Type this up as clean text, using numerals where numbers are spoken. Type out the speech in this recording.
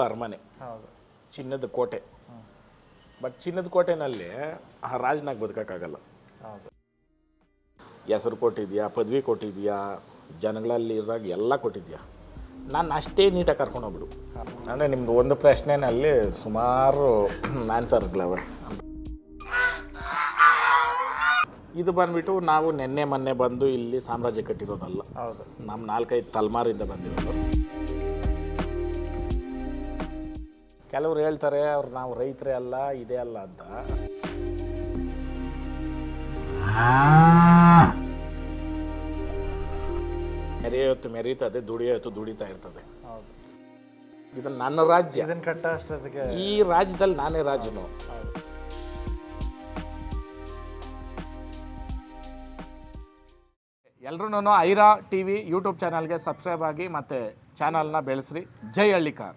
ಅರಮನೆ, ಹೌದು, ಚಿನ್ನದ ಕೋಟೆ. ಬಟ್ ಚಿನ್ನದ ಕೋಟೆನಲ್ಲಿ ಆ ರಾಜನಾಗಿ ಬದುಕೋಕ್ಕಾಗಲ್ಲ. ಹೌದು. ಹೆಸರು ಕೊಟ್ಟಿದ್ಯಾ, ಪದವಿ ಕೊಟ್ಟಿದ್ಯಾ, ಜನಗಳಲ್ಲಿ ಇರೋದಾಗ ಎಲ್ಲ ಕೊಟ್ಟಿದ್ಯಾ, ನಾನು ಅಷ್ಟೇ ನೀಟಾಗಿ ಕರ್ಕೊಂಡೋಗ್ಬಿಡು. ಅಂದರೆ ನಿಮ್ದು ಒಂದು ಪ್ರಶ್ನೆನಲ್ಲಿ ಸುಮಾರು ಆನ್ಸರ್ಗಳವೆ. ಇದು ಬಂದ್ಬಿಟ್ಟು ನಾವು ನೆನ್ನೆ ಮೊನ್ನೆ ಬಂದು ಇಲ್ಲಿ ಸಾಮ್ರಾಜ್ಯ ಕಟ್ಟಿರೋದಲ್ಲ. ಹೌದು, ನಮ್ಮ 4-5 ತಲೆಮಾರಿಂದ ಬಂದಿರೋದು. ಕೆಲವ್ರು ಹೇಳ್ತಾರೆ ಅವ್ರು ನಾವು ರೈತರೇ ಅಲ್ಲ, ಇದೇ ಅಲ್ಲ ಅಂತ. ಮೆರೆಯೋತ್ತು ಮೆರೀತದೆ, ದುಡಿಯೋತ್ತು ದುಡಿತಾ ಇರ್ತದೆ. ಹೌದು. ಇದು ನನ್ನ ರಾಜ್ಯ, ಇದನ್ನು ಕಟ್ಟ ಅಷ್ಟೊತ್ತಿಗೆ ಈ ರಾಜ್ಯದಲ್ಲಿ ನಾನೇ ರಾಜನು. ಹೌದು. ಎಲ್ರೂ ಐರಾ TV ಯೂಟ್ಯೂಬ್ ಚಾನಲ್ಗೆ ಸಬ್ಸ್ಕ್ರೈಬ್ ಆಗಿ ಮತ್ತು ಚಾನಲ್ನ ಬೆಳೆಸ್ರಿ. ಜೈ ಹಳ್ಳಿಕಾರ್.